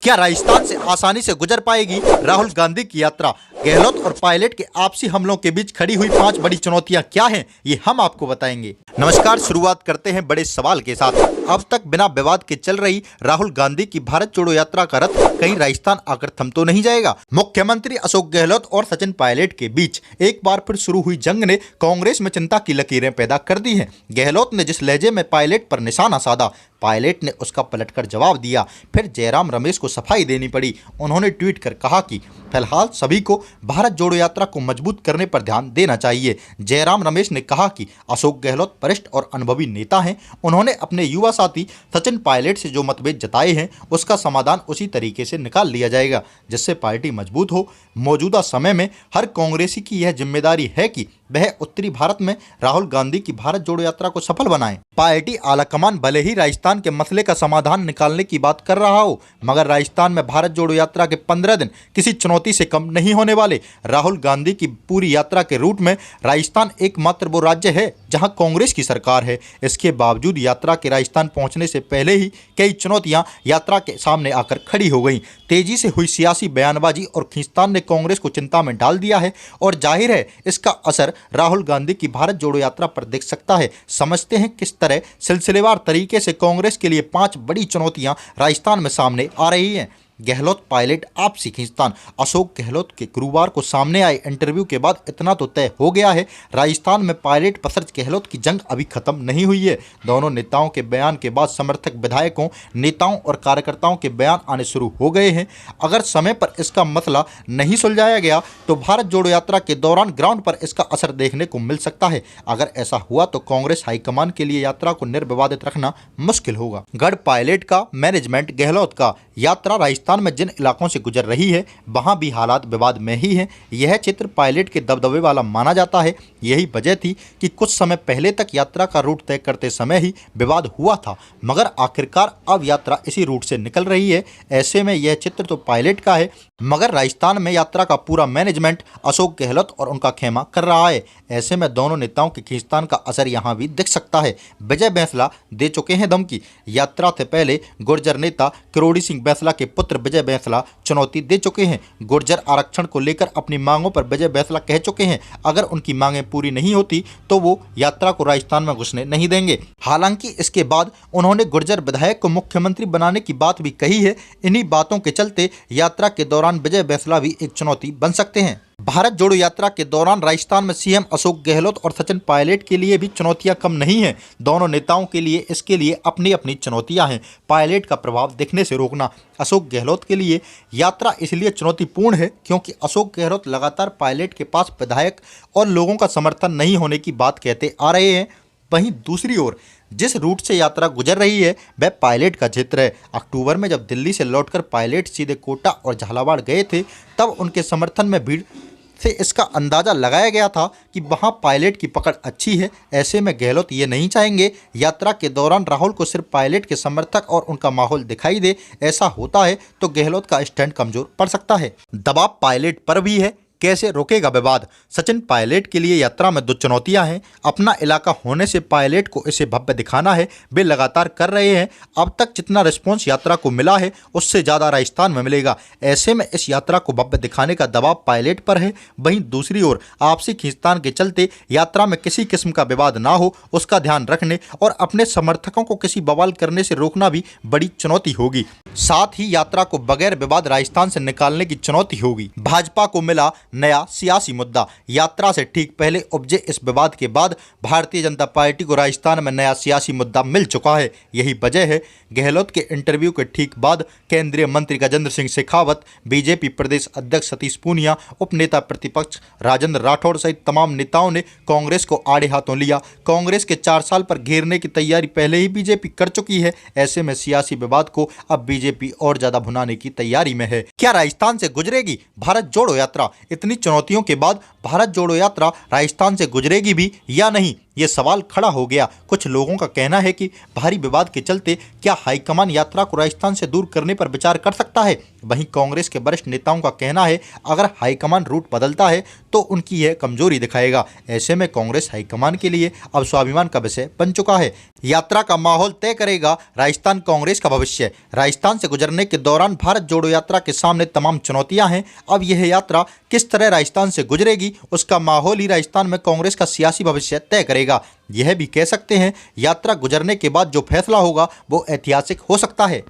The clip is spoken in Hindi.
क्या राजस्थान से आसानी से गुजर पाएगी राहुल गांधी की यात्रा? गहलोत और पायलट के आपसी हमलों के बीच खड़ी हुई 5 बड़ी चुनौतियां क्या हैं, ये हम आपको बताएंगे। नमस्कार, शुरुआत करते हैं बड़े सवाल के साथ। अब तक बिना विवाद के चल रही राहुल गांधी की भारत जोड़ो यात्रा का रथ कहीं राजस्थान आकर थम तो नहीं जाएगा? मुख्यमंत्री अशोक गहलोत और सचिन पायलट के बीच एक बार फिर शुरू हुई जंग ने कांग्रेस में चिंता की लकीरें पैदा कर दी हैं। गहलोत ने जिस लहजे में पायलट पर निशाना साधा, पायलट ने उसका पलटकर जवाब दिया। फिर जयराम रमेश को सफाई देनी पड़ी। उन्होंने ट्वीट कर कहा कि फिलहाल सभी को भारत जोड़ो यात्रा को मजबूत करने पर ध्यान देना चाहिए। जयराम रमेश ने कहा कि अशोक गहलोत वरिष्ठ और अनुभवी नेता हैं। उन्होंने अपने युवा साथी सचिन पायलट से जो मतभेद जताए हैं उसका समाधान उसी तरीके से निकाल लिया जाएगा जिससे पार्टी मजबूत हो। मौजूदा समय में हर कांग्रेसी की यह जिम्मेदारी है कि वह उत्तरी भारत में राहुल गांधी की भारत जोड़ो यात्रा को सफल बनाए। पार्टी आलाकमान भले ही राजस्थान के मसले का समाधान निकालने की बात कर रहा हो, मगर राजस्थान में भारत जोड़ो यात्रा के 15 दिन किसी चुनौती से कम नहीं होने वाले। राहुल गांधी की पूरी यात्रा के रूट में राजस्थान एकमात्र वो राज्य है जहां कांग्रेस की सरकार है। इसके बावजूद यात्रा के राजस्थान पहुंचने से पहले ही कई चुनौतियां यात्रा के सामने आकर खड़ी हो गई। तेजी से हुई सियासी बयानबाजी और खींचतान ने कांग्रेस को चिंता में डाल दिया है और जाहिर है इसका असर राहुल गांधी की भारत जोड़ो यात्रा पर दिख सकता है। समझते हैं किस तरह सिलसिलेवार तरीके से कांग्रेस के लिए 5 बड़ी चुनौतियां राजस्थान में सामने आ रही हैं। गहलोत पायलट आपसी खींचतान। अशोक गहलोत के गुरुवार को सामने आए इंटरव्यू के बाद इतना तो तय हो गया है, राजस्थान में पायलट वर्सेस गहलोत की जंग अभी खत्म नहीं हुई है। दोनों नेताओं के बयान के बाद समर्थक विधायकों, नेताओं और कार्यकर्ताओं के बयान आने शुरू हो गए हैं। अगर समय पर इसका मसला नहीं सुलझाया गया तो भारत जोड़ो यात्रा के दौरान ग्राउंड पर इसका असर देखने को मिल सकता है। अगर ऐसा हुआ तो कांग्रेस हाईकमान के लिए यात्रा को निर्विवादित रखना मुश्किल होगा। गढ़ पायलट का, मैनेजमेंट गहलोत का। यात्रा राजस्थान में जिन इलाकों से गुजर रही है वहां भी हालात विवाद में ही हैं। यह चित्र पायलट के दबदबे वाला माना जाता है। यही वजह थी कि कुछ समय पहले तक यात्रा का रूट तय करते समय ही विवाद हुआ था, मगर आखिरकार अब यात्रा इसी रूट से निकल रही है। ऐसे में यह चित्र तो पायलट का है, मगर राजस्थान में यात्रा का पूरा मैनेजमेंट अशोक गहलोत और उनका खेमा कर रहा है। ऐसे में दोनों नेताओं के खींचतान का असर यहां भी दिख सकता है। विजय बैंसला दे चुके हैं धमकी। यात्रा से पहले गुर्जर नेता किरोड़ी सिंह बैंसला के पुत्र विजय बैंसला चुनौती दे चुके हैं। गुर्जर आरक्षण को लेकर अपनी मांगों पर विजय बैंसला कह चुके हैं अगर उनकी मांगें पूरी नहीं होती तो वो यात्रा को राजस्थान में घुसने नहीं देंगे। हालांकि इसके बाद उन्होंने गुर्जर विधायक को मुख्यमंत्री बनाने की बात भी कही है। इन्हीं बातों के चलते यात्रा के दौरान विजय बैंसला भी एक चुनौती बन सकते हैं। भारत जोड़ो यात्रा के दौरान राजस्थान में सीएम अशोक गहलोत और सचिन पायलट के लिए भी चुनौतियां कम नहीं हैं। दोनों नेताओं के लिए इसके लिए अपनी अपनी चुनौतियां हैं। पायलट का प्रभाव दिखने से रोकना। अशोक गहलोत के लिए यात्रा इसलिए चुनौतीपूर्ण है क्योंकि अशोक गहलोत लगातार पायलट के पास विधायक और लोगों का समर्थन नहीं होने की बात कहते आ रहे हैं। वहीं दूसरी ओर जिस रूट से यात्रा गुजर रही है वह पायलट का क्षेत्र है। अक्टूबर में जब दिल्ली से लौटकर पायलट सीधे कोटा और झालावाड़ गए थे तब उनके समर्थन में भीड़ से इसका अंदाज़ा लगाया गया था कि वहां पायलट की पकड़ अच्छी है। ऐसे में गहलोत ये नहीं चाहेंगे यात्रा के दौरान राहुल को सिर्फ पायलट के समर्थक और उनका माहौल दिखाई दे। ऐसा होता है तो गहलोत का स्टैंड कमजोर पड़ सकता है। दबाव पायलट पर भी है। कैसे रोकेगा विवाद? सचिन पायलट के लिए यात्रा में 2 चुनौतियां हैं। अपना इलाका होने से पायलट को इसे भव्य दिखाना है। वे लगातार कर रहे हैं। अब तक जितना रिस्पॉन्स यात्रा को मिला है उससे ज़्यादा राजस्थान में मिलेगा। ऐसे में इस यात्रा को भव्य दिखाने का दबाव पायलट पर है। वहीं दूसरी ओर आपसी खींचतान के चलते यात्रा में किसी किस्म का विवाद ना हो उसका ध्यान रखने और अपने समर्थकों को किसी बवाल करने से रोकना भी बड़ी चुनौती होगी। साथ ही यात्रा को बगैर विवाद राजस्थान से निकालने की चुनौती होगी। भाजपा को मिला नया सियासी मुद्दा। यात्रा से ठीक पहले उपजे इस विवाद के बाद भारतीय जनता पार्टी को राजस्थान में नया सियासी मुद्दा मिल चुका है। यही वजह है गहलोत के इंटरव्यू के ठीक बाद केंद्रीय मंत्री गजेंद्र सिंह शेखावत, बीजेपी प्रदेश अध्यक्ष सतीश पूनिया, उपनेता प्रतिपक्ष राजेंद्र राठौड़ सहित तमाम नेताओं ने कांग्रेस को आड़े हाथों लिया। कांग्रेस के 4 साल पर घेरने की तैयारी पहले ही बीजेपी कर चुकी है। ऐसे में सियासी विवाद को अब बीजेपी और ज्यादा भुनाने की तैयारी में है। क्या राजस्थान से गुजरेगी भारत जोड़ो यात्रा? इतनी चुनौतियों के बाद भारत जोड़ो यात्रा राजस्थान से गुजरेगी भी या नहीं, ये सवाल खड़ा हो गया। कुछ लोगों का कहना है कि भारी विवाद के चलते क्या हाईकमान यात्रा को राजस्थान से दूर करने पर विचार कर सकता है। वहीं कांग्रेस के वरिष्ठ नेताओं का कहना है अगर हाईकमान रूट बदलता है तो उनकी यह कमजोरी दिखाएगा। ऐसे में कांग्रेस हाईकमान के लिए अब स्वाभिमान का विषय बन चुका है। यात्रा का माहौल तय करेगा राजस्थान कांग्रेस का भविष्य। राजस्थान राजस्थान से गुजरने के दौरान भारत जोड़ो यात्रा के सामने तमाम चुनौतियां हैं। अब यह यात्रा किस तरह राजस्थान से गुजरेगी, उसका माहौल ही राजस्थान में कांग्रेस का सियासी भविष्य तय करेगा। यह भी कह सकते हैं यात्रा गुजरने के बाद जो फैसला होगा वो ऐतिहासिक हो सकता है।